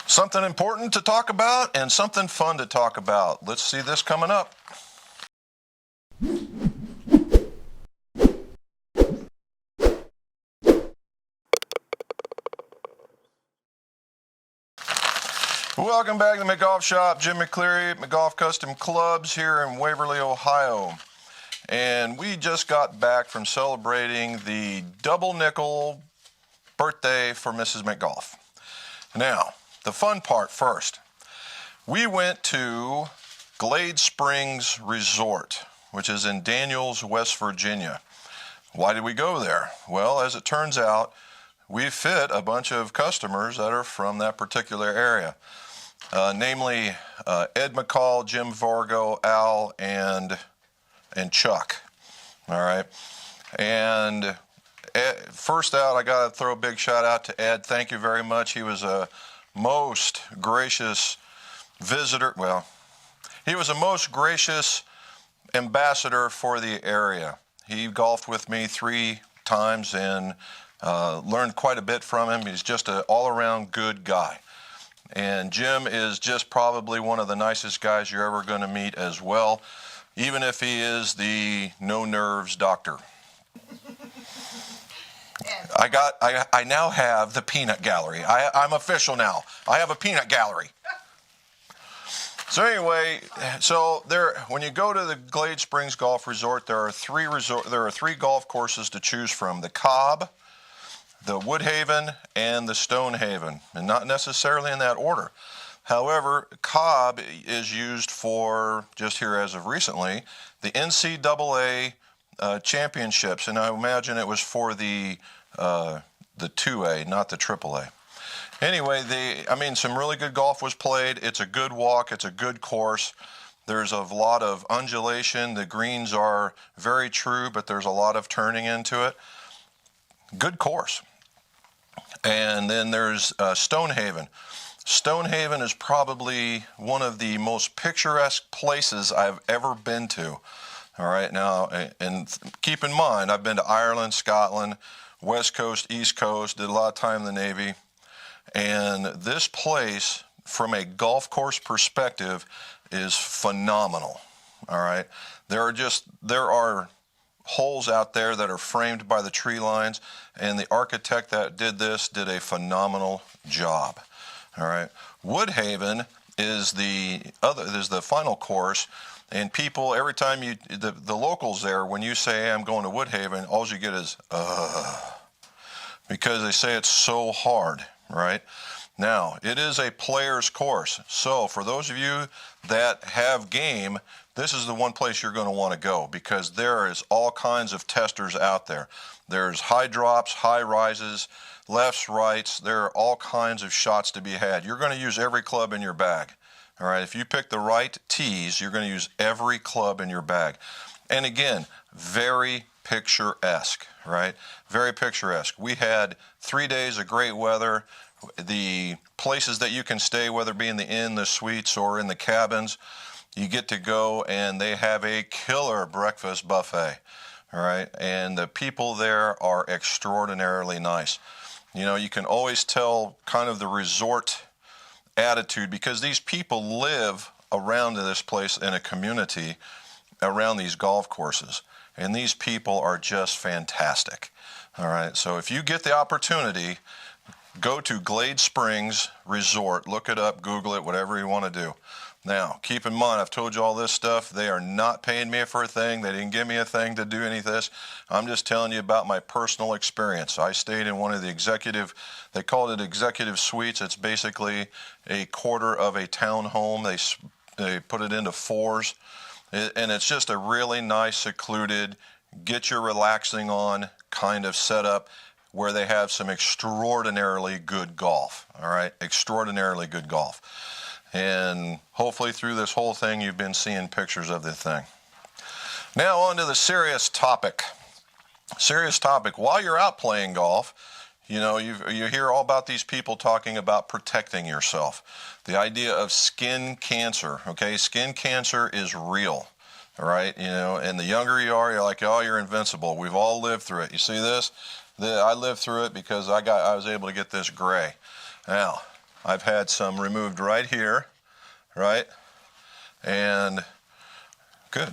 Something important to talk about and something fun to talk about. Let's see this coming up. Welcome back to the McGolf Shop. Jim McCleary, McGolf Custom Clubs here in Waverly, Ohio. And we just got back from celebrating the double nickel birthday for Mrs. McGolf. Now, the fun part first. We went to Glade Springs Resort, which is in Daniels, West Virginia. Why did we go there? Well, as it turns out, we fit a bunch of customers that are from that particular area. Namely Ed McCall, Jim Vargo, Al, and Chuck. All right. And first out, I got to throw a big shout out to Ed. Thank you very much. He was a most gracious visitor. Well, he was a most gracious ambassador for the area. He golfed with me 3 times and learned quite a bit from him. He's just an all-around good guy. And Jim is just probably one of the nicest guys you're ever going to meet as well, even if he is the no-nerves doctor. I now have the peanut gallery. I'm official now. I have a peanut gallery. So anyway, when you go to the Glade Springs Golf Resort, there are 3 golf courses to choose from: the Cobb, the Woodhaven, and the Stonehaven, and not necessarily in that order. However, Cobb is used for, just here as of recently, the NCAA championships, and I imagine it was for the 2A, not the AAA. Anyway, some really good golf was played. It's a good walk. It's a good course. There's a lot of undulation. The greens are very true, but there's a lot of turning into it. Good course. And then there's Stonehaven. Stonehaven is probably one of the most picturesque places I've ever been to. All right, now, and keep in mind, I've been to Ireland, Scotland, West Coast, East Coast, did a lot of time in the Navy. And this place, from a golf course perspective, is phenomenal. All right, there are holes out there that are framed by the tree lines, and the architect that did this did a phenomenal job. All right, Woodhaven is the final course, and people, every time the locals there, when you say, hey, I'm going to Woodhaven, all you get is because they say it's so hard. Right? Now, it is a player's course, so for those of you that have game, this is the one place you're going to want to go, because there is all kinds of testers out there. There's high drops, high rises, lefts, rights. There are all kinds of shots to be had. You're going to use every club in your bag. All right, if you pick the right tees, you're going to use every club in your bag. And again, very picturesque, right? Very picturesque. We had 3 days of great weather. The places that you can stay, whether it be in the inn, the suites, or in the cabins, you get to go, and they have a killer breakfast buffet. All right, and the people there are extraordinarily nice. You know, you can always tell kind of the resort attitude, because these people live around this place in a community around these golf courses, and these people are just fantastic. All right, so if you get the opportunity, go to Glade Springs Resort, look it up, Google it, whatever you want to do. Now, keep in mind, I've told you all this stuff. They are not paying me for a thing. They didn't give me a thing to do any of this. I'm just telling you about my personal experience. I stayed in one of the they called it executive suites. It's basically a quarter of a townhome. They put it into 4s. And it's just a really nice, secluded, get your relaxing on kind of setup, where they have some extraordinarily good golf. All right, extraordinarily good golf. And hopefully through this whole thing, you've been seeing pictures of the thing. Now on to the serious topic. Serious topic. While you're out playing golf, you know, you hear all about these people talking about protecting yourself. The idea of skin cancer, okay? Skin cancer is real, all right? You know, and the younger you are, you're like, oh, you're invincible. We've all lived through it. You see this? I lived through it because I was able to get this gray. Now, I've had some removed right here, right? And good.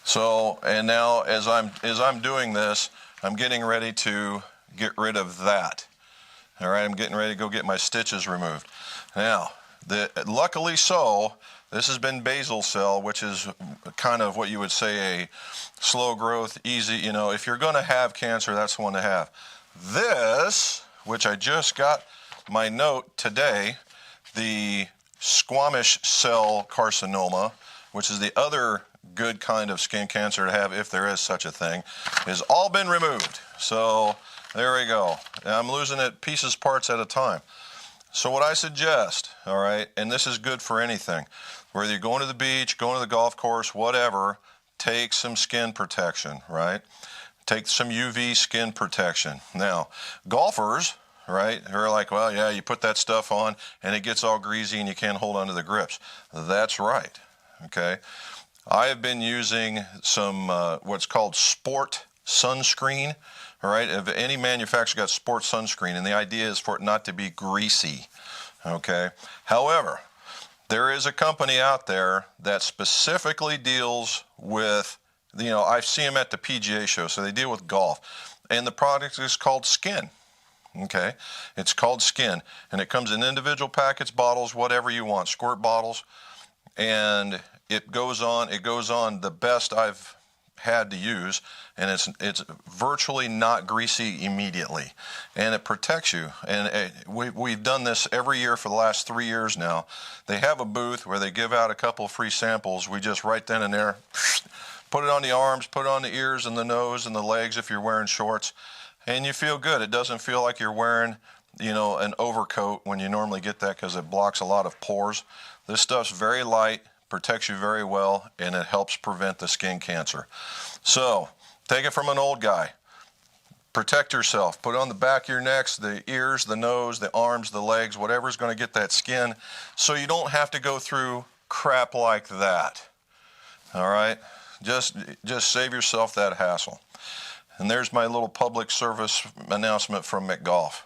So, and now as I'm doing this, I'm getting ready to get rid of that. All right, I'm getting ready to go get my stitches removed. Now, luckily so, this has been basal cell, which is kind of what you would say a slow growth, easy, you know, if you're going to have cancer, that's the one to have. This, which I just got my note today, the squamous cell carcinoma, which is the other good kind of skin cancer to have if there is such a thing, has all been removed. So there we go. I'm losing it pieces, parts at a time. So what I suggest, all right, and this is good for anything, whether you're going to the beach, going to the golf course, whatever, take some skin protection, right? Take some UV skin protection. Now, golfers, right, are like, well, yeah, you put that stuff on and it gets all greasy and you can't hold onto the grips. That's right, okay? I have been using some what's called sport sunscreen. All right, if any manufacturer got sport sunscreen, and the idea is for it not to be greasy, okay? However, there is a company out there that specifically deals with, you know, I see them at the PGA show, so they deal with golf, and the product is called Skin, okay? It's called Skin, and it comes in individual packets, bottles, whatever you want, squirt bottles, and it goes on the best I've had to use, and it's virtually not greasy immediately, and it protects you. And we've done this every year for the last 3 years now. They have a booth where they give out a couple of free samples. We just right then and there put it on the arms, put it on the ears and the nose and the legs if you're wearing shorts, and you feel good. It doesn't feel like you're wearing, you know, an overcoat when you normally get that, because it blocks a lot of pores. This stuff's very light, protects you very well, and it helps prevent the skin cancer. So take it from an old guy. Protect yourself. Put it on the back of your necks, the ears, the nose, the arms, the legs, whatever's going to get that skin, so you don't have to go through crap like that. All right? Just save yourself that hassle. And there's my little public service announcement from McGolf.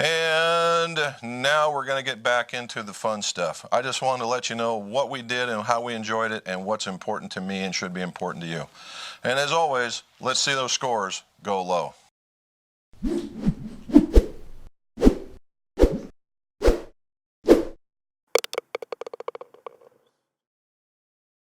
And now we're going to get back into the fun stuff. I just wanted to let you know what we did and how we enjoyed it and what's important to me and should be important to you. And as always, let's see those scores go low.